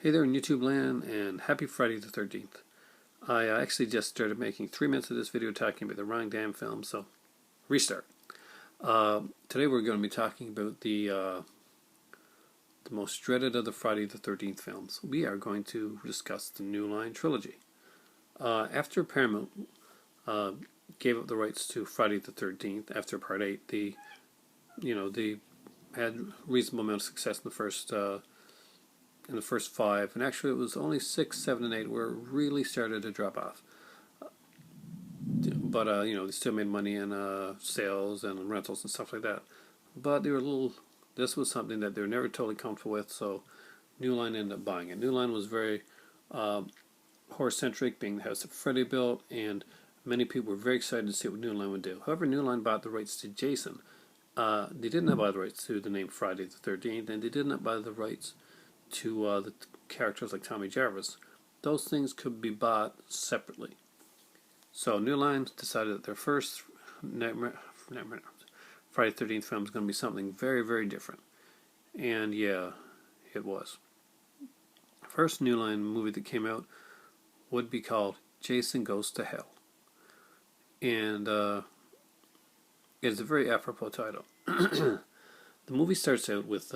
Hey there in YouTube land, and happy Friday the 13th. I actually just started making 3 minutes of this video talking about the wrong damn film, so restart. Today we're going to be talking about the most dreaded of the Friday the 13th films. We are going to discuss the New Line trilogy. After Paramount gave up the rights to Friday the 13th after Part 8, they had reasonable amount of success in the first 5, and actually it was only 6, 7, and 8 where it really started to drop off. But they still made money in sales and rentals and stuff like that. But they were this was something that they were never totally comfortable with, so New Line ended up buying it. New Line was very horror-centric, being the house that Freddy built, and many people were very excited to see what New Line would do. However, New Line bought the rights to Jason. They did not buy the rights to the name Friday the 13th, and they did not buy the rights to the characters like Tommy Jarvis. Those things could be bought separately. So New Line decided that their first Friday the 13th film is going to be something very, very different. And yeah, it was. First New Line movie that came out would be called Jason Goes to Hell. And it's a very apropos title. The movie starts out with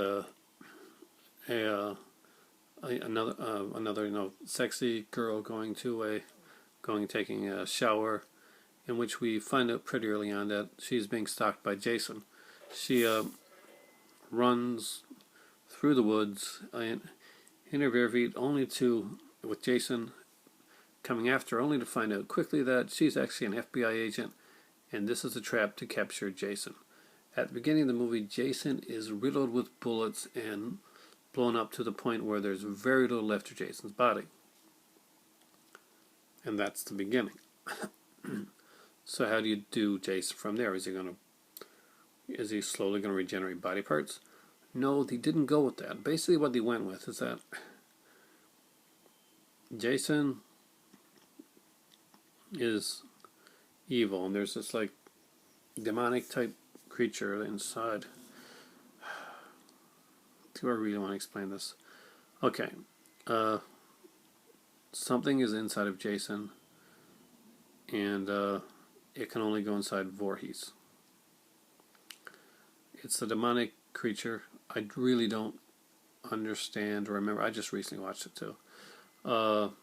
another sexy girl taking a shower, in which we find out pretty early on that she's being stalked by Jason. She runs through the woods in her bare feet, with Jason coming after her, only to find out quickly that she's actually an FBI agent, and this is a trap to capture Jason. At the beginning of the movie, Jason is riddled with bullets and blown up to the point where there's very little left of Jason's body. And that's the beginning. So how do you do Jason from there? Is he slowly going to regenerate body parts? No, they didn't go with that. Basically what they went with is that Jason is evil, and there's this demonic type creature inside. Do I really want to explain this? Okay. Something is inside of Jason, and it can only go inside Voorhees. It's a demonic creature. I really don't understand or remember. I just recently watched it too. And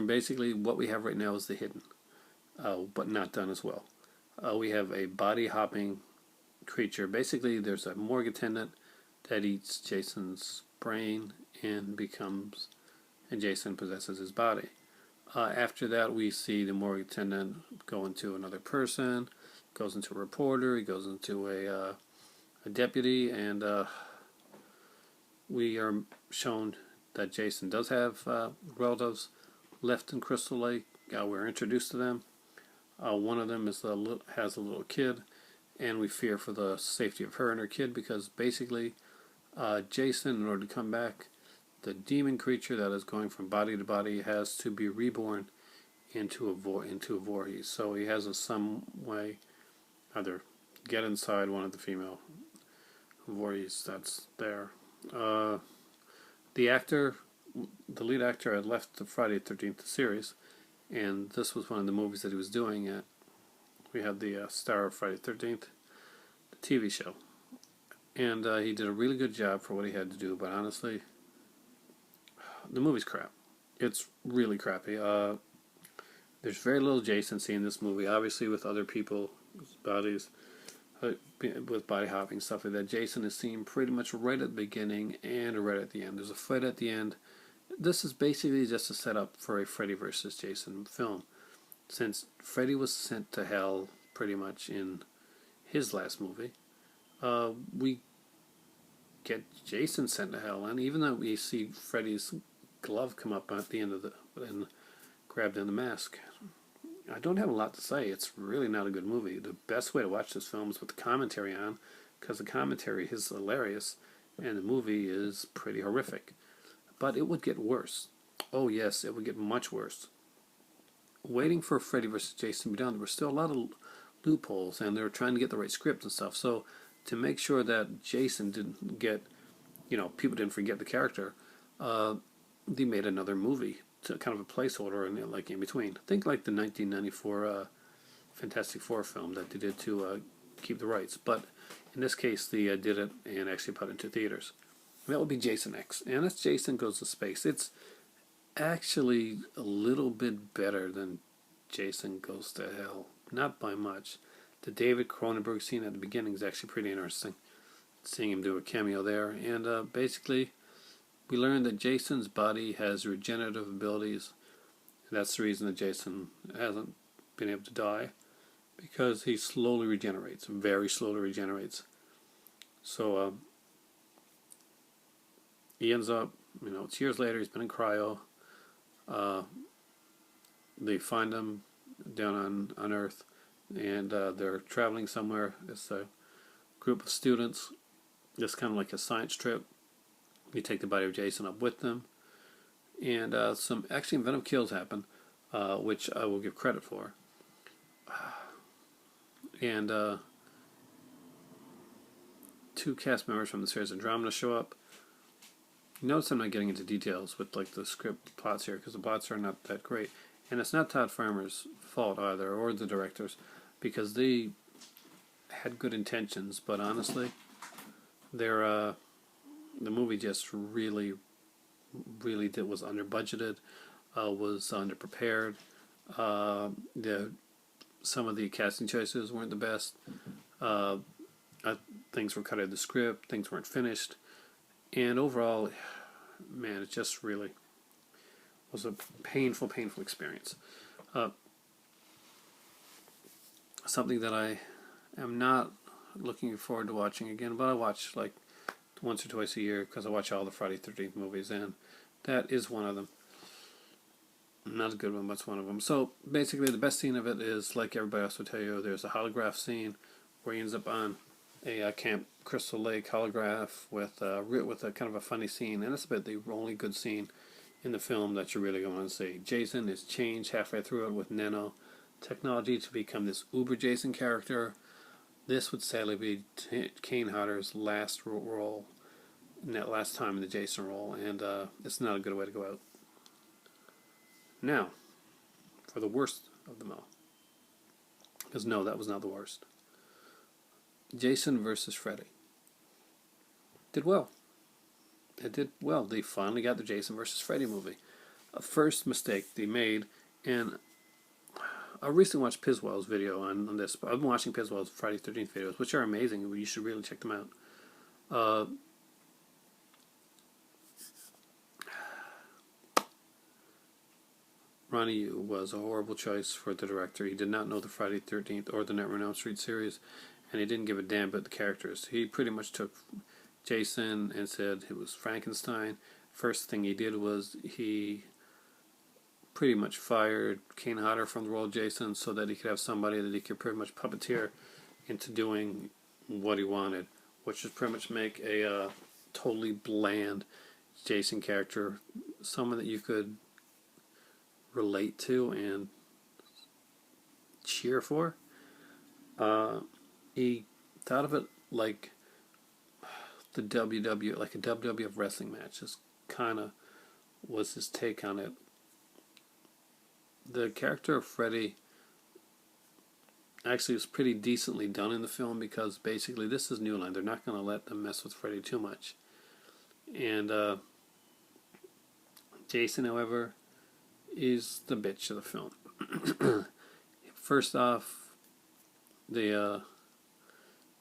basically what we have right now is the hidden, but not done as well. We have a body-hopping creature. Basically, there's a morgue attendant that eats Jason's brain and Jason possesses his body. After that, we see the morgue attendant go into another person, goes into a reporter, he goes into a deputy, and we are shown that Jason does have relatives left in Crystal Lake. We're introduced to them. One of them has a little kid, and we fear for the safety of her and her kid, because basically Jason, in order to come back, the demon creature that is going from body to body has to be reborn into a Voorhees. So he has some way either get inside one of the female Voorhees that's there. The lead actor had left the Friday the 13th series, and this was one of the movies that he was doing. We had the star of Friday the 13th, the TV show. And he did a really good job for what he had to do, but honestly, the movie's crap. It's really crappy. There's very little Jason seen in this movie. Obviously, with other people's bodies, with body hopping, stuff like that, Jason is seen pretty much right at the beginning and right at the end. There's a fight at the end. This is basically just a setup for a Freddy vs. Jason film. Since Freddy was sent to hell pretty much in his last movie, we get Jason sent to hell, and even though we see Freddy's glove come up at the end and grabbed in the mask, I don't have a lot to say. It's really not a good movie. The best way to watch this film is with the commentary on, because the commentary is hilarious, and the movie is pretty horrific. But it would get worse. Oh yes, it would get much worse. Waiting for Freddy vs. Jason to be done, there were still a lot of loopholes, and they were trying to get the right script and stuff. So to make sure that Jason didn't get, people didn't forget the character, they made another movie, to kind of a placeholder and like in between. Think like the 1994 Fantastic Four film that they did to keep the rights, but in this case they did it and actually put it into theaters. And that would be Jason X, and that's Jason Goes to Space. It's actually a little bit better than Jason Goes to Hell, not by much. The David Cronenberg scene at the beginning is actually pretty interesting, seeing him do a cameo there, and basically we learned that Jason's body has regenerative abilities, and that's the reason that Jason hasn't been able to die, because he slowly regenerates, very slowly regenerates. So he ends up, it's years later, he's been in cryo. They find him down on Earth, and they're traveling somewhere. It's a group of students. It's kind of like a science trip. They take the body of Jason up with them, and some actually inventive kills happen, which I will give credit for. And two cast members from the series Andromeda show up. You notice I'm not getting into details with like the script plots here, because the plots are not that great. And it's not Todd Farmer's fault either, or the directors, because they had good intentions, but honestly, the movie just really was under budgeted, was under prepared. Some of the casting choices weren't the best. Things were cut out of the script. Things weren't finished, and overall, man, it just really was a painful experience. Something that I am not looking forward to watching again, but I watch like once or twice a year because I watch all the Friday 13th movies, and that is one of them. Not a good one, but it's one of them. So basically, the best scene of it is, like everybody else will tell you, there's a holograph scene where he ends up on a Camp Crystal Lake holograph with a kind of a funny scene, and it's about the only good scene in the film that you're really going to see. Jason is changed halfway through it with nano technology to become this Uber Jason character. This would sadly be Kane Hodder's last role, last time in the Jason role, and it's not a good way to go out. Now, for the worst of them all. Because no, that was not the worst. Jason versus Freddy. Did well. It did well. They finally got the Jason versus Freddy movie. A first mistake they made, and I recently watched Piswell's video on this. I've been watching Piswell's Friday 13th videos, which are amazing. You should really check them out. Ronnie Yu was a horrible choice for the director. He did not know the Friday 13th or the Nightmare on Elm Street series, and he didn't give a damn about the characters. He pretty much took Jason and said it was Frankenstein. First thing he did was he pretty much fired Kane Hodder from the role of Jason so that he could have somebody that he could pretty much puppeteer into doing what he wanted, which is pretty much make a totally bland Jason character, someone that you could relate to and cheer for. He thought of it like the WW, like a WWF wrestling match. Just kind of was his take on it. The character of Freddy actually was pretty decently done in the film, because basically this is New Line. They're not going to let them mess with Freddy too much. And Jason, however, is the bitch of the film. First off, they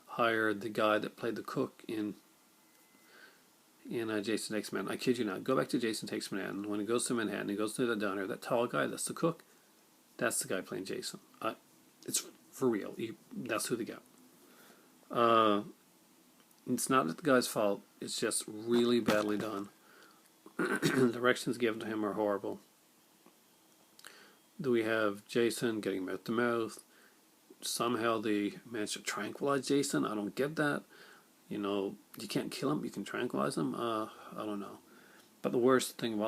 hired the guy that played the cook in Jason Takes Manhattan. I kid you not. Go back to Jason Takes Manhattan. When he goes to Manhattan, he goes to the diner. That tall guy, that's the cook. That's the guy playing Jason. It's for real. That's who they got. It's not the guy's fault. It's just really badly done. The directions given to him are horrible. Do we have Jason getting mouth to mouth? Somehow they managed to tranquilize Jason. I don't get that. You can't kill him. You can tranquilize him. I don't know. But the worst thing,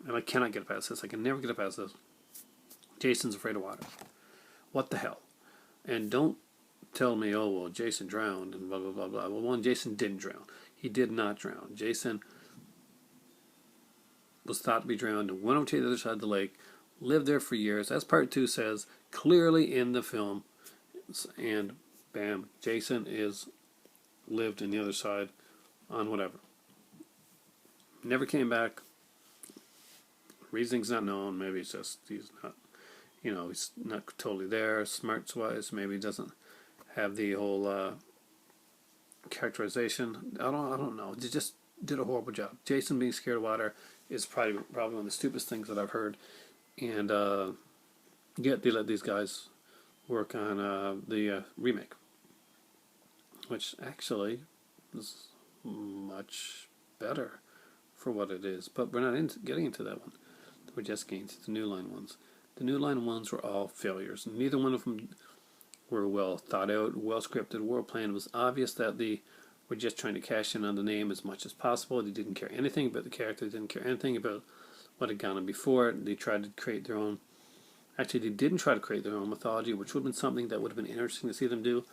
and I cannot get past this. I can never get past this. Jason's afraid of water. What the hell? And don't tell me, oh, well, Jason drowned and blah, blah, blah, blah. Well, one, Jason didn't drown. He did not drown. Jason was thought to be drowned and went over to the other side of the lake, lived there for years, as part 2 says clearly in the film. And bam, Jason is lived in the other side on whatever. Never came back. Reasoning's not known. Maybe it's just he's not, he's not totally there. Smarts wise, maybe he doesn't have the whole characterization. I don't know. They just did a horrible job. Jason being scared of water is probably one of the stupidest things that I've heard. And yet they let these guys work on the remake, which actually is much better for what it is. But we're not getting into that one. We're just getting to the New Line ones. The New Line ones were all failures. Neither one of them were well thought out, well scripted, well planned. It was obvious that they were just trying to cash in on the name as much as possible. They didn't care anything about the character. They didn't care anything about what had gone on before. They tried to create their own. Actually, they didn't try to create their own mythology, which would have been something that would have been interesting to see them do,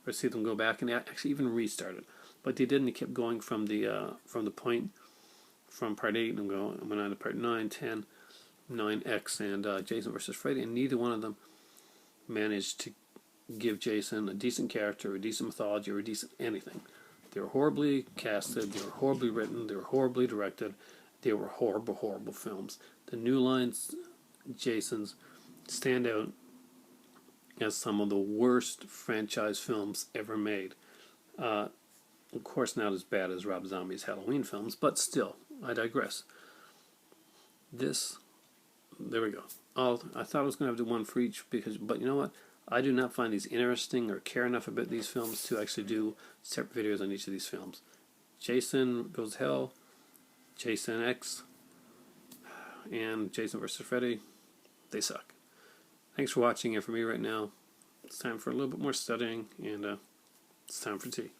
or see them go back and actually even restart it. But they didn't. They kept going from the point from part 8 and went on to part 9, 10, 9X, and Jason versus Freddy, and neither one of them managed to give Jason a decent character, a decent mythology, or a decent anything. They were horribly casted, they were horribly written, they were horribly directed, they were horrible, horrible films. The New Line's Jasons stand out as some of the worst franchise films ever made. Of course, not as bad as Rob Zombie's Halloween films, but still, I digress. There we go. I thought I was going to have to do one for each, but you know what? I do not find these interesting or care enough about these films to actually do separate videos on each of these films. Jason Goes to Hell, Jason X, and Jason vs. Freddy, they suck. Thanks for watching, and for me right now, it's time for a little bit more studying, and it's time for tea.